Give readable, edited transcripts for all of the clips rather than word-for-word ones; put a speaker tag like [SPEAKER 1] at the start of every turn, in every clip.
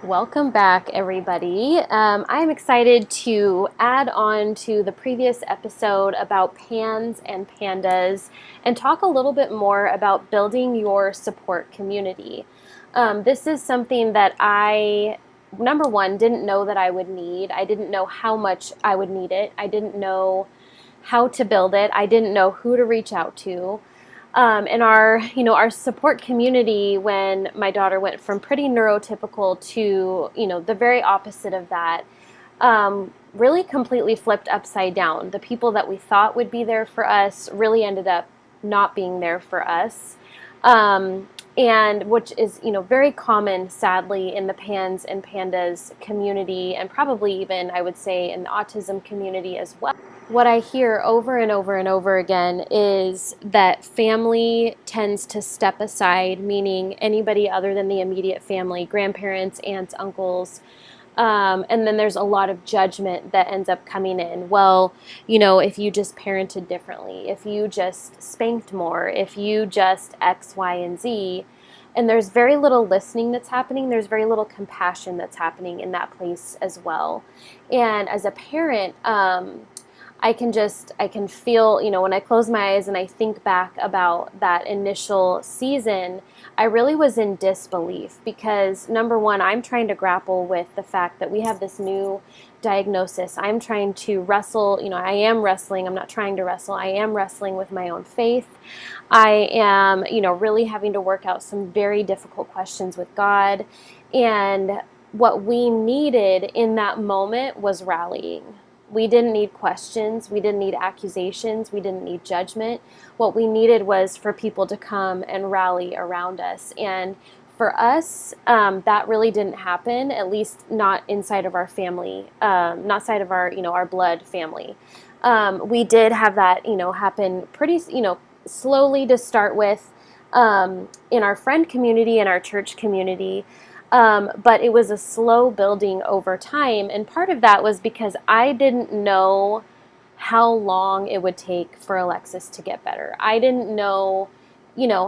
[SPEAKER 1] Welcome back, everybody. I'm excited to add on to the previous episode about pans and pandas and talk a little bit more about building your support community. This is something that number one, didn't know that I would need. I didn't know how much I would need it. I didn't know how to build it. I didn't know who to reach out to. And our support community, when my daughter went from pretty neurotypical to, the very opposite of that, really completely flipped upside down. The people that we thought would be there for us really ended up not being there for us. And which is, very common, sadly, in the PANS and PANDAS community, and probably even, I would say, in the autism community as well. What I hear over and over and over again is that family tends to step aside, meaning anybody other than the immediate family, grandparents, aunts, uncles. And then there's a lot of judgment that ends up coming in. Well, if you just parented differently, if you just spanked more, if you just X, Y, and Z. And there's very little listening that's happening. There's very little compassion that's happening in that place as well. And as a parent, I can feel, when I close my eyes and I think back about that initial season, I really was in disbelief because, number one, I'm trying to grapple with the fact that we have this new diagnosis. I'm trying to wrestle, I am wrestling. I'm not trying to wrestle. I am wrestling with my own faith. I am, really having to work out some very difficult questions with God. And what we needed in that moment was rallying. We didn't need questions. We didn't need accusations. We didn't need judgment. What we needed was for people to come and rally around us. And for us, that really didn't happen, at least not inside of our family, not side of our, our blood family. We did have that, happen pretty, slowly to start with in our friend community and our church community. But it was a slow building over time. And part of that was because I didn't know how long it would take for Alexis to get better. I didn't know,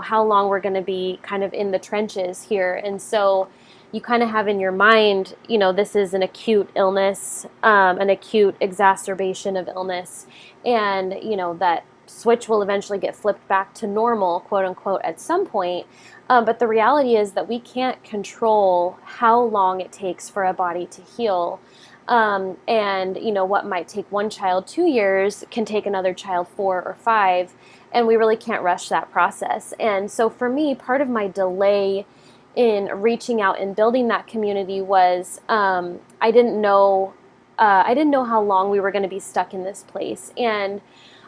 [SPEAKER 1] how long we're going to be kind of in the trenches here. And so you kind of have in your mind, this is an acute illness, an acute exacerbation of illness. And, that switch will eventually get flipped back to normal, quote unquote, at some point. But the reality is that we can't control how long it takes for a body to heal. And, what might take one child 2 years can take another child 4 or 5. And we really can't rush that process. And so for me, part of my delay in reaching out and building that community was I didn't know how long we were going to be stuck in this place. And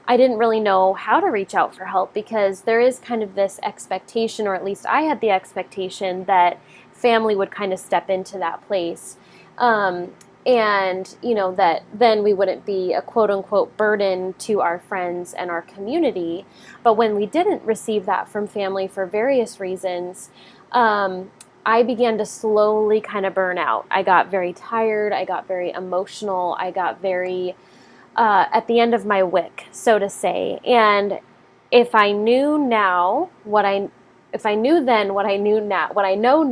[SPEAKER 1] I didn't really know how to reach out for help because there is kind of this expectation, or at least I had the expectation that family would kind of step into that place. And, that then we wouldn't be a quote unquote burden to our friends and our community. But when we didn't receive that from family for various reasons, I began to slowly kind of burn out. I got very tired. I got very emotional. I got very at the end of my wick, so to say. And if I knew then what I know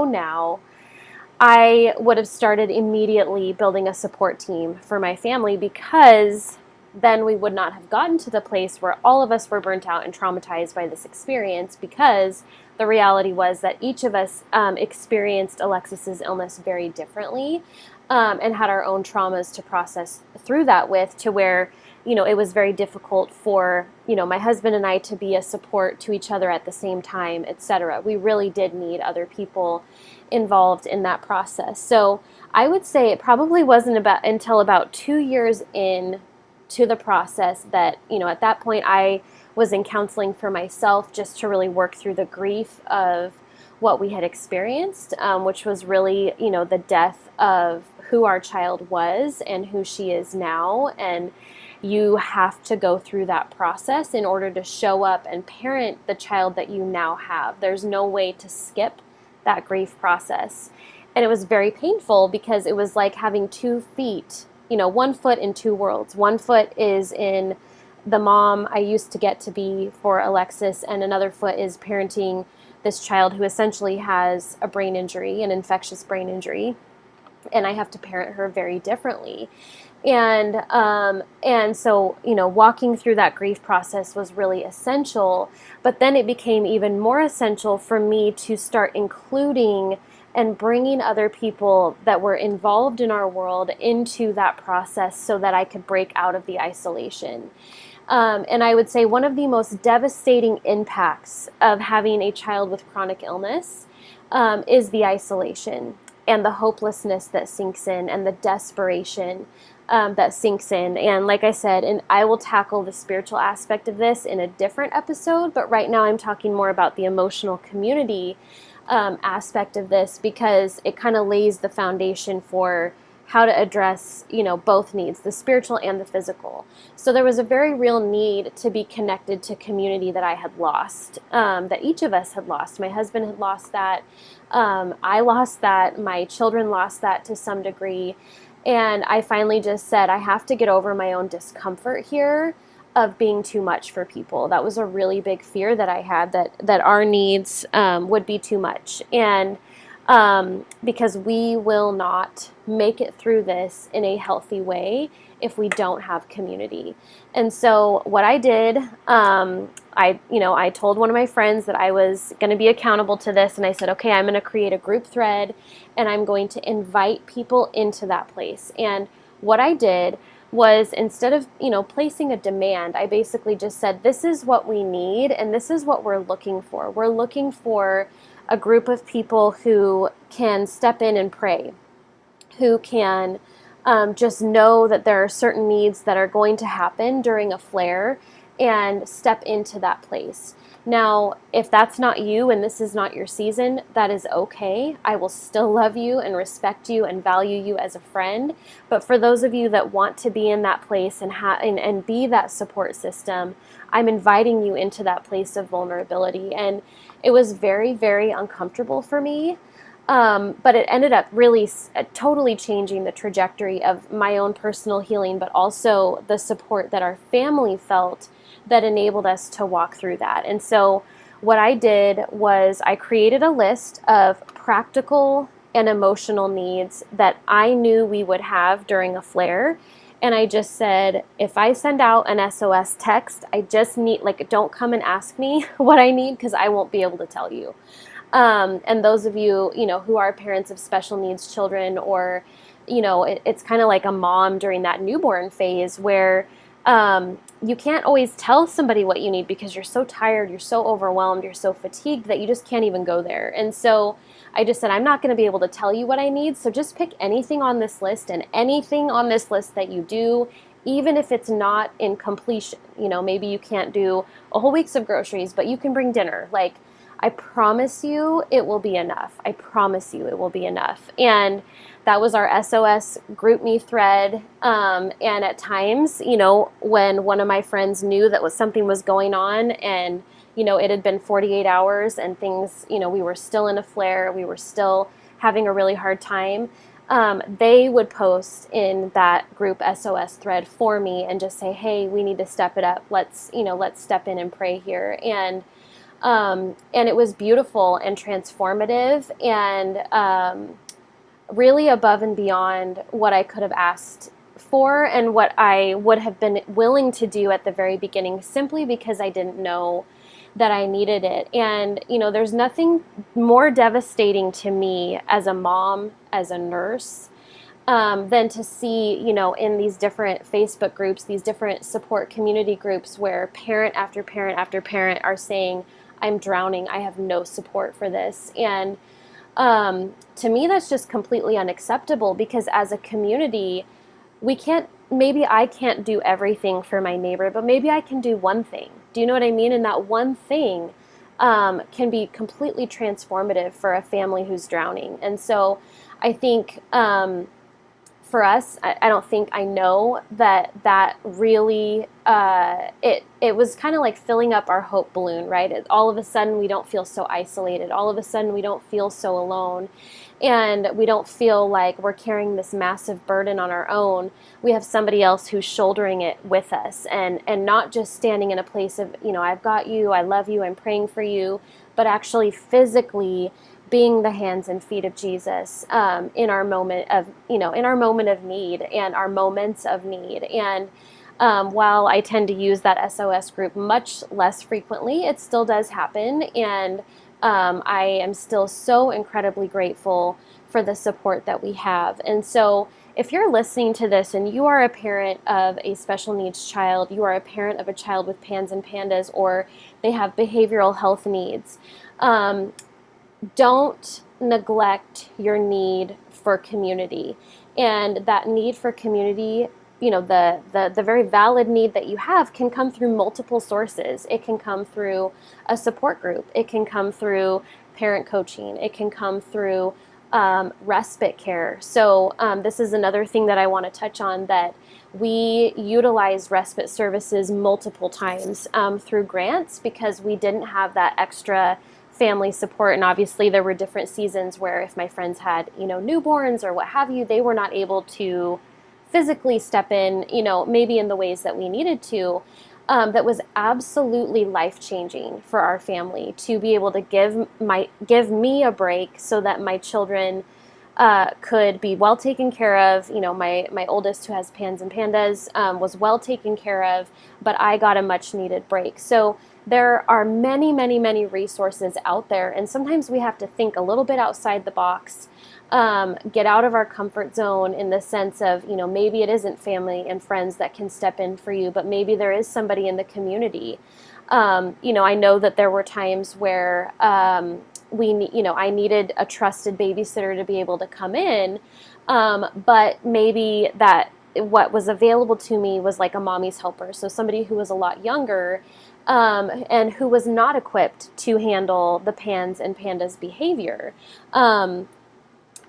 [SPEAKER 1] now, I would have started immediately building a support team for my family, because then we would not have gotten to the place where all of us were burnt out and traumatized by this experience, because the reality was that each of us experienced Alexis's illness very differently. And had our own traumas to process through that with, to where, it was very difficult for, my husband and I to be a support to each other at the same time, etc. We really did need other people involved in that process. So I would say it probably wasn't until about 2 years in to the process that, at that point I was in counseling for myself, just to really work through the grief of what we had experienced, which was really, the death of who our child was and who she is now. And you have to go through that process in order to show up and parent the child that you now have. There's no way to skip that grief process. And it was very painful because it was like having 2 feet, 1 foot in 2 worlds. 1 foot is in the mom I used to get to be for Alexis, and another foot is parenting this child who essentially has a brain injury, an infectious brain injury, and I have to parent her very differently. And so, walking through that grief process was really essential, but then it became even more essential for me to start including and bringing other people that were involved in our world into that process so that I could break out of the isolation. And I would say one of the most devastating impacts of having a child with chronic illness is the isolation and the hopelessness that sinks in and the desperation that sinks in. And like I said, and I will tackle the spiritual aspect of this in a different episode, but right now I'm talking more about the emotional community aspect of this, because it kind of lays the foundation for how to address, both needs, the spiritual and the physical. So there was a very real need to be connected to community that I had lost, that each of us had lost. My husband had lost that. I lost that. My children lost that to some degree. And I finally just said, I have to get over my own discomfort here of being too much for people. That was a really big fear that I had, that our needs would be too much. And because we will not make it through this in a healthy way if we don't have community. And so what I did, I told one of my friends that I was going to be accountable to this, and I said, okay, I'm going to create a group thread, and I'm going to invite people into that place. And what I did was, instead of, placing a demand, I basically just said, this is what we need, and this is what we're looking for. We're looking for a group of people who can step in and pray, who can just know that there are certain needs that are going to happen during a flare, and step into that place. Now, if that's not you and this is not your season, that is okay. I will still love you and respect you and value you as a friend. But for those of you that want to be in that place and be that support system, I'm inviting you into that place of vulnerability. And it was very, very uncomfortable for me. But it ended up really totally changing the trajectory of my own personal healing, but also the support that our family felt that enabled us to walk through that. And so what I did was I created a list of practical and emotional needs that I knew we would have during a flare. And I just said, if I send out an SOS text, I just need, don't come and ask me what I need, because I won't be able to tell you. And those of you, who are parents of special needs children, or, it's kind of like a mom during that newborn phase where you can't always tell somebody what you need because you're so tired, you're so overwhelmed, you're so fatigued that you just can't even go there. And so I just said, I'm not going to be able to tell you what I need. So just pick anything on this list, and anything on this list that you do, even if it's not in completion, maybe you can't do a whole week's of groceries, but you can bring dinner. I promise you it will be enough. I promise you it will be enough. And that was our SOS group me thread. And at times, when one of my friends knew that something was going on, and, it had been 48 hours and things, we were still in a flare, we were still having a really hard time, they would post in that group SOS thread for me and just say, hey, we need to step it up. Let's step in and pray here. And it was beautiful and transformative, and really above and beyond what I could have asked for and what I would have been willing to do at the very beginning, simply because I didn't know that I needed it. And, there's nothing more devastating to me as a mom, as a nurse, than to see, in these different Facebook groups, these different support community groups, where parent after parent after parent are saying, I'm drowning, I have no support for this. And to me, that's just completely unacceptable, because as a community, maybe I can't do everything for my neighbor, but maybe I can do one thing. Do you know what I mean? And that one thing can be completely transformative for a family who's drowning. And so I think for us, I don't think I know that really, it was kind of like filling up our hope balloon, right? All of a sudden we don't feel so isolated. All of a sudden we don't feel so alone. And we don't feel like we're carrying this massive burden on our own. We have somebody else who's shouldering it with us, and not just standing in a place of, I've got you, I love you, I'm praying for you, but actually physically being the hands and feet of Jesus, in our moment of, in our moment of need and our moments of need. And while I tend to use that SOS group much less frequently, it still does happen. And I am still so incredibly grateful for the support that we have. And so if you're listening to this and you are a parent of a special needs child, you are a parent of a child with PANS and PANDAS, or they have behavioral health needs, don't neglect your need for community. And that need for community, the very valid need that you have, can come through multiple sources. It can come through a support group. It can come through parent coaching. It can come through respite care. So this is another thing that I want to touch on, that we utilize respite services multiple times through grants, because we didn't have that extra family support. And obviously there were different seasons where if my friends had, newborns or what have you, they were not able to physically step in, maybe in the ways that we needed to. That was absolutely life-changing for our family, to be able to give me a break so that my children could be well taken care of. My oldest, who has PANS and PANDAS, was well taken care of, but I got a much needed break. So there are many, many, many resources out there, and sometimes we have to think a little bit outside the box, get out of our comfort zone, in the sense of, maybe it isn't family and friends that can step in for you, but maybe there is somebody in the community. I know that there were times where I needed a trusted babysitter to be able to come in, but maybe that what was available to me was like a mommy's helper, so somebody who was a lot younger, and who was not equipped to handle the PANS and PANDAS behavior.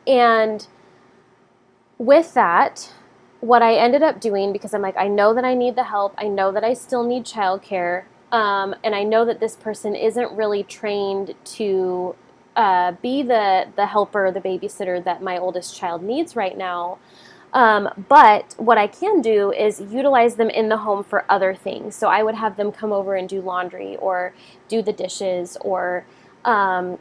[SPEAKER 1] And with that, what I ended up doing, because I'm like, I know that I need the help, I know that I still need childcare, and I know that this person isn't really trained to be the helper, the babysitter that my oldest child needs right now. But what I can do is utilize them in the home for other things. So I would have them come over and do laundry, or do the dishes, or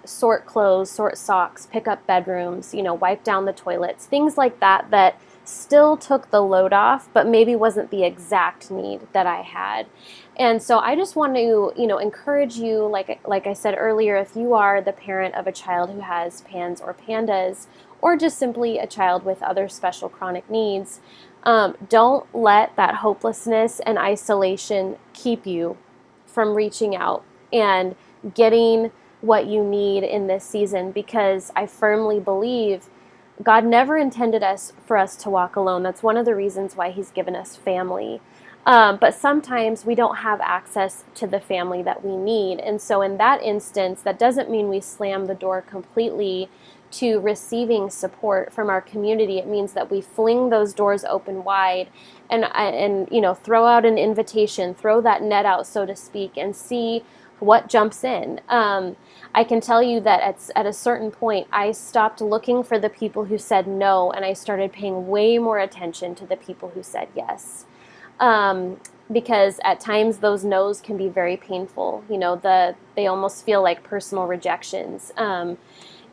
[SPEAKER 1] sort clothes, sort socks, pick up bedrooms, wipe down the toilets, things like that, that still took the load off, but maybe wasn't the exact need that I had. And so I just want to, encourage you, like I said earlier, if you are the parent of a child who has PANS or PANDAS, or just simply a child with other special chronic needs, don't let that hopelessness and isolation keep you from reaching out and getting what you need in this season, because I firmly believe God never intended for us to walk alone. That's one of the reasons why He's given us family. But sometimes we don't have access to the family that we need. And so in that instance, that doesn't mean we slam the door completely to receiving support from our community. It means that we fling those doors open wide and throw out an invitation, throw that net out, so to speak, and see what jumps in. I can tell you that at a certain point, I stopped looking for the people who said no, and I started paying way more attention to the people who said yes. Because at times those no's can be very painful. They almost feel like personal rejections.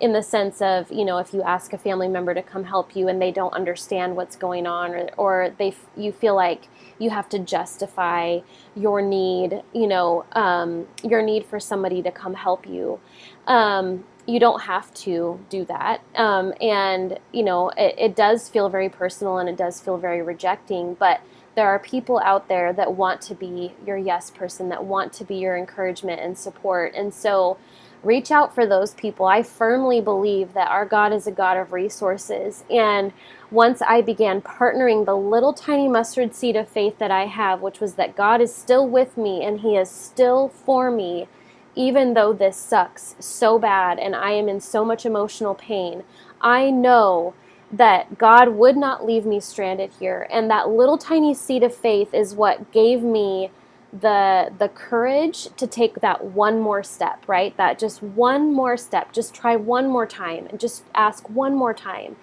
[SPEAKER 1] In the sense of, if you ask a family member to come help you and they don't understand what's going on, or you feel like you have to justify your need, your need for somebody to come help you. You don't have to do that. And it does feel very personal, and it does feel very rejecting, but there are people out there that want to be your yes person, that want to be your encouragement and support. And so reach out for those people. I firmly believe that our God is a God of resources. And once I began partnering the little tiny mustard seed of faith that I have, which was that God is still with me and He is still for me, even though this sucks so bad and I am in so much emotional pain, I know that God would not leave me stranded here. And that little tiny seed of faith is what gave me the courage to take that one more step, right? That just one more step, just try one more time and just ask one more time.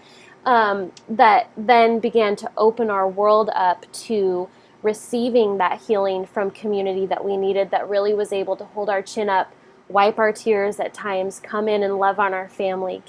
[SPEAKER 1] That then began to open our world up to receiving that healing from community that we needed, that really was able to hold our chin up, wipe our tears at times, come in and love on our family,